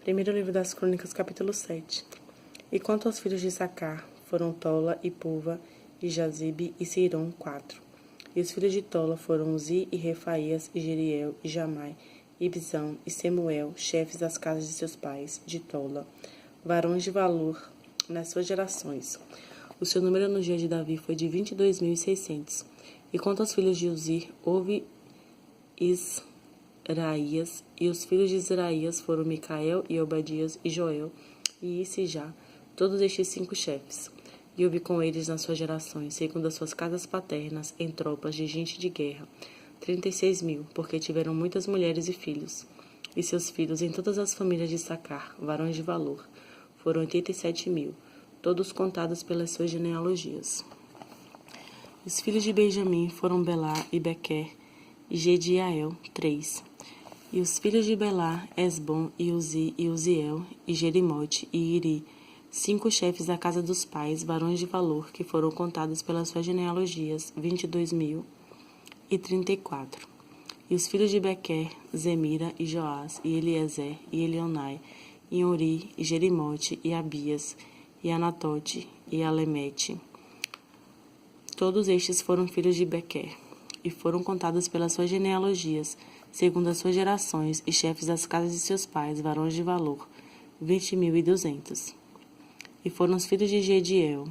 Primeiro livro das Crônicas, capítulo 7. E quanto aos filhos de Issacar, foram Tola e Puva, e Jazibe e Seirom, 4. E os filhos de Tola foram Uzi e Refaías, e Jeriel, e Jamai, e Ibzão, e Semuel, chefes das casas de seus pais, de Tola, varões de valor nas suas gerações. O seu número no dia de Davi foi de 22.600. E quanto aos filhos de Uzi, houve Israías, e os filhos de Israías foram Micael, e Obadias, e Joel, e Isijá, todos estes 5 chefes. E houve com eles nas suas gerações, segundo as suas casas paternas, em tropas de gente de guerra, 36.000, porque tiveram muitas mulheres e filhos. E seus filhos em todas as famílias de Issacar, varões de valor, foram 87.000, todos contados pelas suas genealogias. Os filhos de Benjamim foram Belá e Bequer, e Jediael, 3. E os filhos de Belá, Esbom, e Uzi, e Uziel, e Jerimote, e Iri, 5 chefes da casa dos pais, varões de valor, que foram contados pelas suas genealogias, 22.034. E os filhos de Bequer, Zemira, e Joás, e Eliezer, e Elionai, e Ori, e Jerimote, e Abias, e Anatote, e Alemete. Todos estes foram filhos de Bequer, e foram contados pelas suas genealogias, segundo as suas gerações, e chefes das casas de seus pais, varões de valor, 20.200. E foram os filhos de Jediel,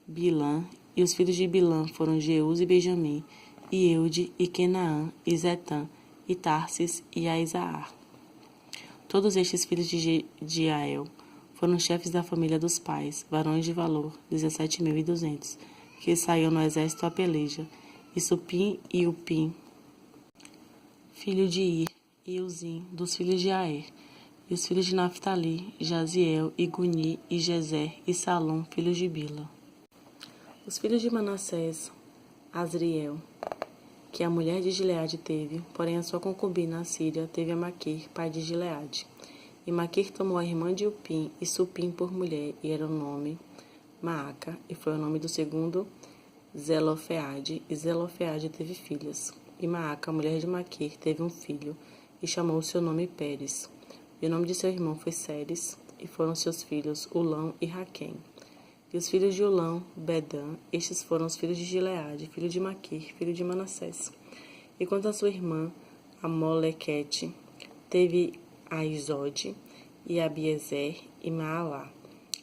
Bilã, e os filhos de Bilã foram Jeus e Benjamim, e Eude, e Quenaã, e Zetã, e Tarsis, e Aizaar. Todos estes filhos de Jediael foram chefes da família dos pais, varões de valor, 17.200, que saíam no exército a peleja, e Supim e Upim, filho de Ir, e Uzim, dos filhos de Aer, e os filhos de Naphtali, Jaziel, e Guni, e Jezer, e Salom, filhos de Bila. Os filhos de Manassés, Asriel, que a mulher de Gileade teve, porém a sua concubina, a Síria, teve a Maquir, pai de Gileade. E Maquir tomou a irmã de Upim, e Supim por mulher, e era o nome Maaca, e foi o nome do segundo Zelofeade, e Zelofeade teve filhas. E Maaca, a mulher de Maquir, teve um filho, e chamou o seu nome Pérez. E o nome de seu irmão foi Seres, e foram seus filhos Ulão e Raquém. E os filhos de Ulão, Bedã, estes foram os filhos de Gileade, filho de Maquir, filho de Manassés. E quanto a sua irmã, Amolequete, teve a Isode, e Abiezer, e Maalá.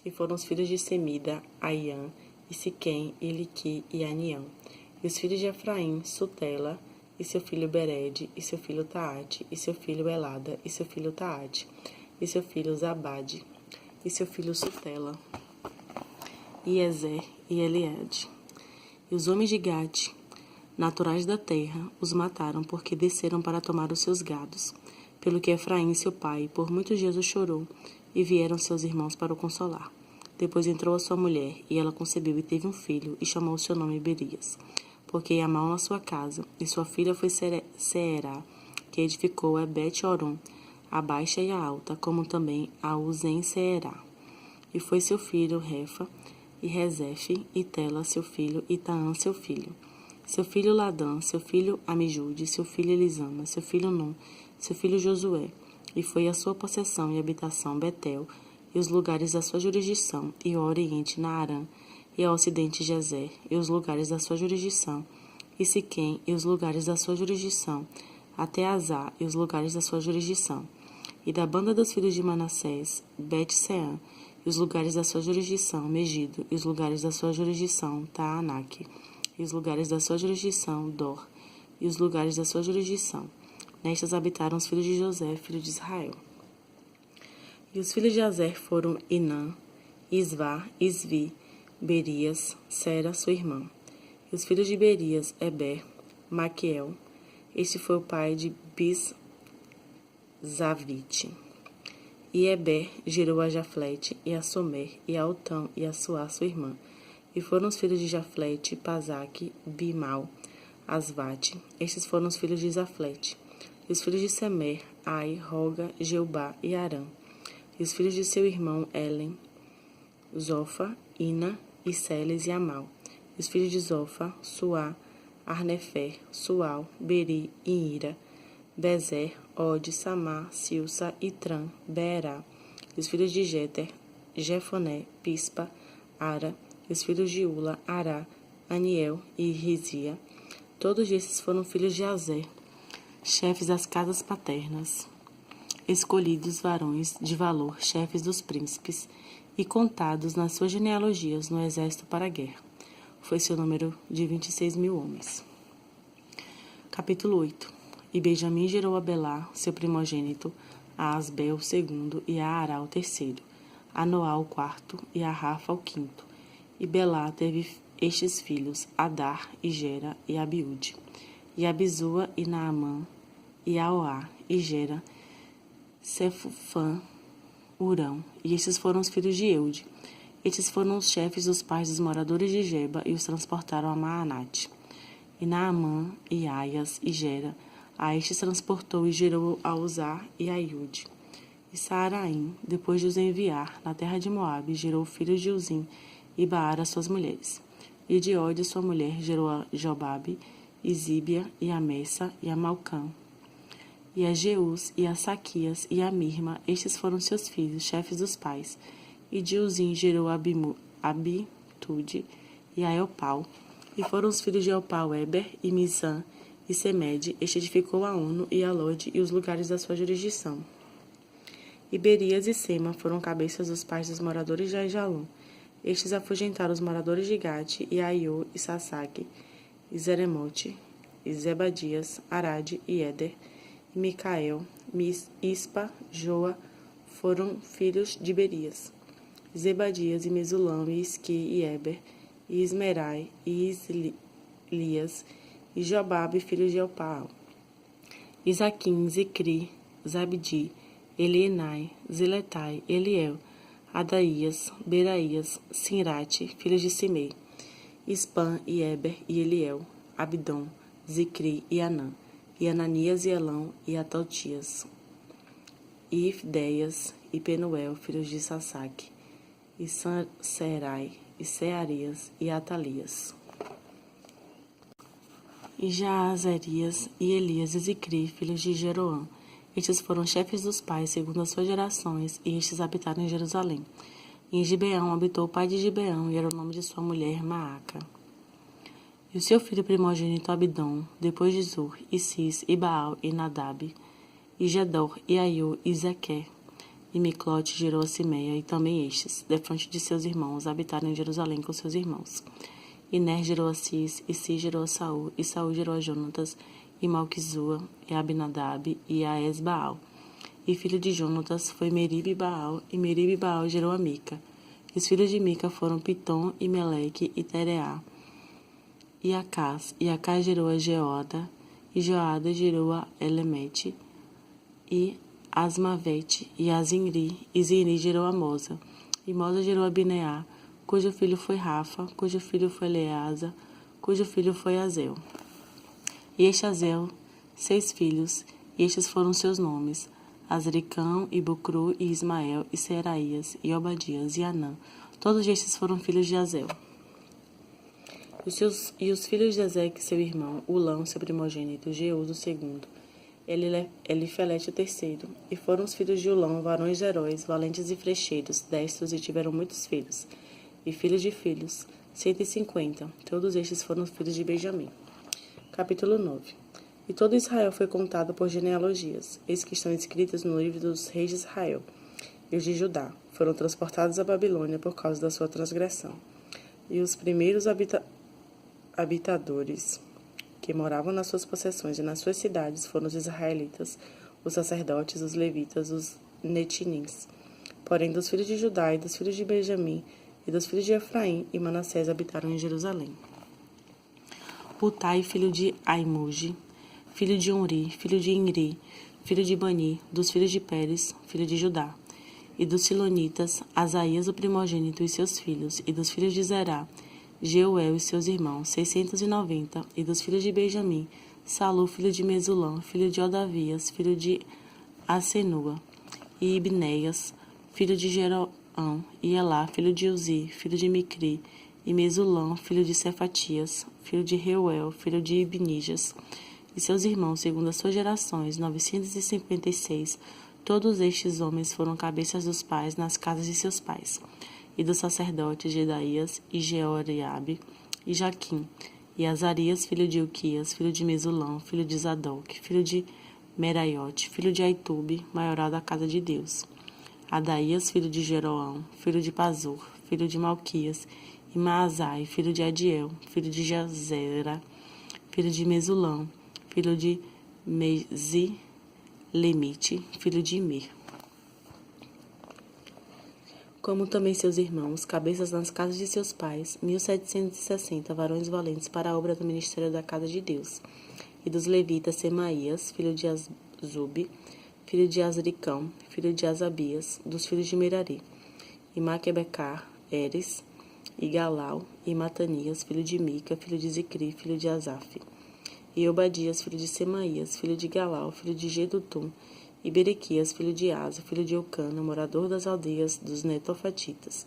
E foram os filhos de Semida, Aiã, e Siquém, e Liqui, e Anião. E os filhos de Efraim, Sutela, e seu filho Bered, e seu filho Taate, e seu filho Elada, e seu filho Taate, e seu filho Zabade, e seu filho Sutela, e Ezer, e Eliade. E os homens de Gate, naturais da terra, os mataram, porque desceram para tomar os seus gados, pelo que Efraim, seu pai, por muitos dias o chorou, e vieram seus irmãos para o consolar. Depois entrou a sua mulher, e ela concebeu e teve um filho, e chamou o seu nome Berias, porque ia mal na sua casa, e sua filha foi Seerá, que edificou a Bet-Horon, a baixa e a alta, como também a Uzen-Seerá. E foi seu filho Refa, e Rezefe, e Tela, seu filho, e Taã, seu filho Ladã, seu filho Amijude, seu filho Elisama, seu filho Num, seu filho Josué. E foi a sua possessão e habitação Betel, e os lugares da sua jurisdição, e o oriente Naarã, e ao ocidente Jezer, e os lugares da sua jurisdição, e Siquém, e os lugares da sua jurisdição, até Azá, e os lugares da sua jurisdição. E da banda dos filhos de Manassés, Bet-Seã, e os lugares da sua jurisdição, Megido, e os lugares da sua jurisdição, Taanaque, e os lugares da sua jurisdição, Dor, e os lugares da sua jurisdição. Nestas habitaram os filhos de José, filho de Israel. E os filhos de Azer foram Inã, Isvá, Isvi, Berias, Sera, sua irmã. E os filhos de Berias, Eber, Maquiel. Este foi o pai de Bis-Zavite. E Eber gerou a Jaflete, e a Somer, e a Otão, e a Suá, sua irmã. E foram os filhos de Jaflete, Pazaque, Bimal, Asvate. Estes foram os filhos de Zaflete. E os filhos de Semer, Ai, Roga, Jeubá e Arã. E os filhos de seu irmão Elen, Zofa, Ina, e Celes e Amal. E os filhos de Zofa, Suá, Arnefer, Sual, Beri e Ira, Bezer, Od, Samar, Silsa, Itran, Beerá. Os filhos de Jeter, Jefoné, Pispa, Ara. Os filhos de Ula, Ará, Aniel e Rizia. Todos esses foram filhos de Azer, chefes das casas paternas, escolhidos varões de valor, chefes dos príncipes, e contados nas suas genealogias no exército para a guerra. Foi seu número de 26.000 homens. Capítulo 8. E Benjamim gerou a Belá, seu primogênito, a Asbel, o segundo, e a Ará, o terceiro, a Noá, o quarto, e a Rafa, o quinto. E Belá teve estes filhos, Adar, e Gera, e Abiúde, e Abizua, e Naamã, e Aoá, e Gera, Sefufã, Urão. E estes foram os filhos de Eude. Estes foram os chefes dos pais dos moradores de Geba, e os transportaram a Maanate. E Naamã, e Aias, e Gera, a estes transportou e gerou a Uzá e a Iude. E Saaraim, depois de os enviar na terra de Moabe, gerou filhos de Uzim e Baara, suas mulheres. E de Ode, sua mulher, gerou a Jobabe, e Zíbia, e a Messa, e a Malcã, e a Jeus, e a Saquias, e a Mirma. Estes foram seus filhos, chefes dos pais. E de Uzim gerou a Abitude, e a Elpal. E foram os filhos de Elpal, Eber, e Misã, e Semede. Este edificou a Ono, e a Lode, e os lugares da sua jurisdição. E Berias e Sema foram cabeças dos pais dos moradores de Aijalon. Estes afugentaram os moradores de Gate, e Aiô, e Sassaque, e Zeremote, e Zebadias, Arade, e Éder, e Micael, Ispa, Joa, foram filhos de Berias. Zebadias, e Mesulão, e Isqui, e Eber, e Ismerai, e Islias, e Jobabe, filhos de Elpaal. Isaquim, Zicri, Zabdi, Elienai, Ziletai, Eliel, Adaías, Beraías, Sinrate, filhos de Simei, Ispan, e Eber, e Eliel, Abdom, Zicri, e Anã, e Ananias, e Elão, e Ataltias, e Ifdeias, e Penuel, filhos de Sassaque, e Serai, e Searias, e Atalias, e Jaazerias, e Elias, e Zicri, filhos de Jeroão. Estes foram chefes dos pais, segundo as suas gerações, e estes habitaram em Jerusalém. E em Gibeão habitou o pai de Gibeão, e era o nome de sua mulher Maaca. E o seu filho primogênito Abdom, depois de Zur, e Cis, e Baal, e Nadab, e Gedor, e Aiô, e Zequer. E Miclote gerou a Simeia, e também estes, defronte de seus irmãos, habitaram em Jerusalém com seus irmãos. E Ner gerou a Cis, e Cis gerou a Saul, e Saul gerou a Jonatas, e Malquizua, e Abinadab, e a Esbaal. E filho de Jonatas foi Meribe Baal, e Meribe Baal gerou a Mica. E os filhos de Mica foram Pitom, e Meleque, e Tereá, e Acás. E Acás gerou a Geoda, e Joada gerou a Elemete, e Asmavete, e a Zinri, e Zinri gerou a Mosa. E Mosa gerou a Bineá, cujo filho foi Rafa, cujo filho foi Eleasa, cujo filho foi Azel. E este Azel, 6 filhos, e estes foram seus nomes: Azricão, e Bucru, e Ismael, e Seraías, e Obadias, e Anã. Todos estes foram filhos de Azel. E os filhos de Ezeque, seu irmão, Ulão, seu primogênito, Jeus, o segundo, Elifelete, o terceiro. E foram os filhos de Ulão, varões heróis, valentes e flecheiros, destros, e tiveram muitos filhos. E filhos de filhos, 150. Todos estes foram os filhos de Benjamim. Capítulo 9. E todo Israel foi contado por genealogias, eis que estão escritas no livro dos reis de Israel. E os de Judá foram transportados à Babilônia por causa da sua transgressão. E os primeiros habitadores que moravam nas suas possessões e nas suas cidades foram os israelitas, os sacerdotes, os levitas, os netinins. Porém, dos filhos de Judá e dos filhos de Benjamim e dos filhos de Efraim e Manassés habitaram em Jerusalém. Utai, filho de Aimude, filho de Unri, filho de Inri, filho de Bani, dos filhos de Pérez, filho de Judá, e dos Silonitas, Asaías o primogênito e seus filhos, e dos filhos de Zerá, Jeuel e seus irmãos, 690, e dos filhos de Benjamim, Salu, filho de Mesulão, filho de Odavias, filho de Asenua, e Ibneias, filho de Jeroão, e Elá, filho de Uzi, filho de Micri, e Mesulão, filho de Cefatias, filho de Reuel, filho de Ibnijas, e seus irmãos, segundo as suas gerações, 956. Todos estes homens foram cabeças dos pais nas casas de seus pais, e dos sacerdotes Jedaías e Jeoriabe e Jaquim, e Azarias, filho de Ilquias, filho de Mesulão, filho de Zadok, filho de Meraiote, filho de Aitube, maioral da casa de Deus. Adaías, filho de Jeroão, filho de Pazur, filho de Malquias, e Maazai, filho de Adiel, filho de Jazera, filho de Mesulão, filho de Lemite, filho de Imir. Como também seus irmãos, cabeças nas casas de seus pais, 1760 varões valentes para a obra do ministério da casa de Deus. E dos levitas, Semaías, filho de Azube, filho de Azricão, filho de Azabias, dos filhos de Merari. E Maquebecar, Eres, e Galau, e Matanias, filho de Mica, filho de Zicri, filho de Asaf. E Obadias, filho de Semaías, filho de Galau, filho de Gedutum, e Berequias, filho de Asa, filho de Eucana, morador das aldeias dos Netofatitas.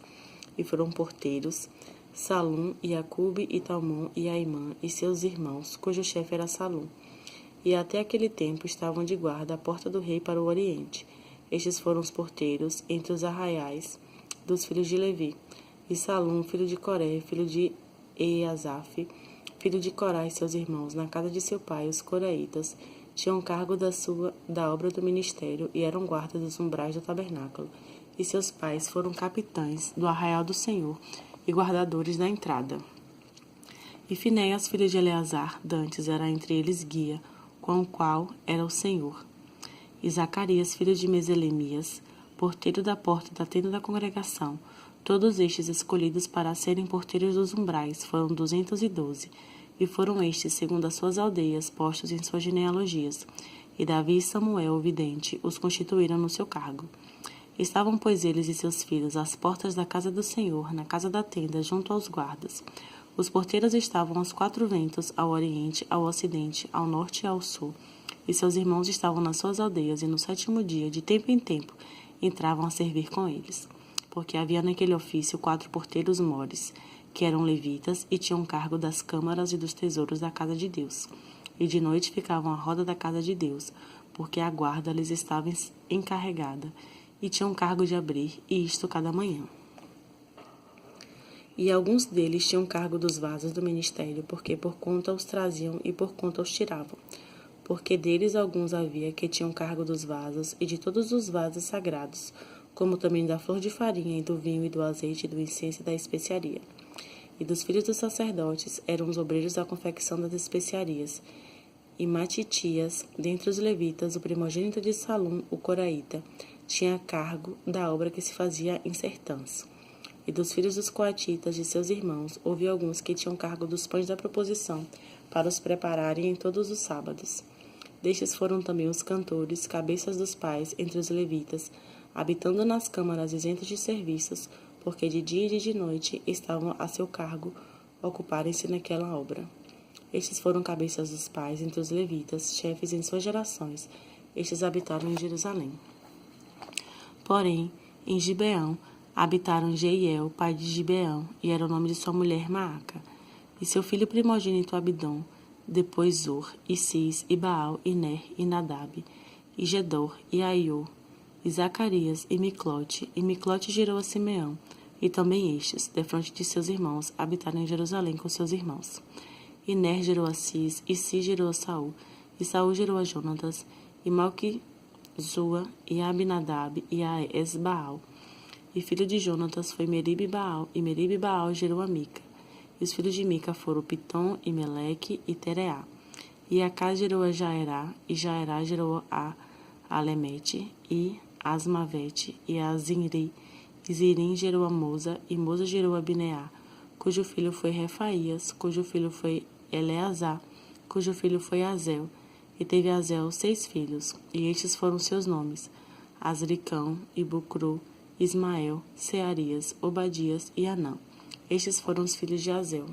E foram porteiros Salum, e Acube, e Talmon, e Aimã, e seus irmãos, cujo chefe era Salum. E até aquele tempo estavam de guarda à porta do rei para o oriente. Estes foram os porteiros entre os arraiais dos filhos de Levi. E Salum, filho de Coré, filho de Eazaf, filho de Corá e seus irmãos, na casa de seu pai, os coraitas, tinham cargo da obra do ministério e eram guardas dos umbrais do tabernáculo. E seus pais foram capitães do arraial do Senhor e guardadores da entrada. E Finéias, filho de Eleazar, dantes era entre eles guia, com o qual era o Senhor. E Zacarias, filho de Meselemias, porteiro da porta da tenda da congregação, todos estes escolhidos para serem porteiros dos umbrais, foram 212, e foram estes, segundo as suas aldeias, postos em suas genealogias. E Davi e Samuel, o vidente, os constituíram no seu cargo. Estavam, pois, eles e seus filhos às portas da casa do Senhor, na casa da tenda, junto aos guardas. Os porteiros estavam aos 4 ventos, ao oriente, ao ocidente, ao norte e ao sul. E seus irmãos estavam nas suas aldeias, e no 7º dia, de tempo em tempo, entravam a servir com eles. Porque havia naquele ofício 4 porteiros mores, que eram levitas e tinham cargo das câmaras e dos tesouros da casa de Deus. E de noite ficavam à roda da casa de Deus, porque a guarda lhes estava encarregada, e tinham cargo de abrir, e isto cada manhã. E alguns deles tinham cargo dos vasos do ministério, porque por conta os traziam e por conta os tiravam. Porque deles alguns havia que tinham cargo dos vasos e de todos os vasos sagrados, como também da flor de farinha e do vinho e do azeite e do incenso e da especiaria. E dos filhos dos sacerdotes eram os obreiros da confecção das especiarias. E Matitias, dentre os levitas, o primogênito de Salum, o coraíta, tinha cargo da obra que se fazia em sertãs. E dos filhos dos coatitas, de seus irmãos, houve alguns que tinham cargo dos pães da proposição, para os prepararem em todos os sábados. Destes foram também os cantores, cabeças dos pais, entre os levitas, habitando nas câmaras isentas de serviços, porque de dia e de noite estavam a seu cargo, ocuparem-se naquela obra. Estes foram cabeças dos pais entre os levitas, chefes em suas gerações. Estes habitaram em Jerusalém. Porém, em Gibeão, habitaram Jeiel, pai de Gibeão, e era o nome de sua mulher Maaca, e seu filho primogênito Abidom, depois Zur, e Cis, e Baal, e Ner, e Nadab, e Gedor, e Aiô, e Zacarias, e Miclote gerou a Simeão, e também estes, defronte de seus irmãos, habitaram em Jerusalém com seus irmãos. E Ner gerou a Cis, e Cis gerou a Saul, e Saul gerou a Jonatas, e Malquizua, e a Abinadab, e a Esbaal. E filho de Jonatas foi Meribe-Baal, e Meribe-Baal gerou a Mica. E os filhos de Mica foram Pitom, e Meleque, e Tereá. E Acá gerou a Jaerá, e Jaerá gerou a Alemete, e Asmavete, e a Zinri. E Zirim gerou a Moza, e Moza gerou a Bineá, cujo filho foi Refaías, cujo filho foi Eleazar, cujo filho foi Azel. E teve Azel 6 filhos, e estes foram seus nomes: Azricão, e Bucru, Ismael, Searias, Obadias e Anã. Estes foram os filhos de Azel.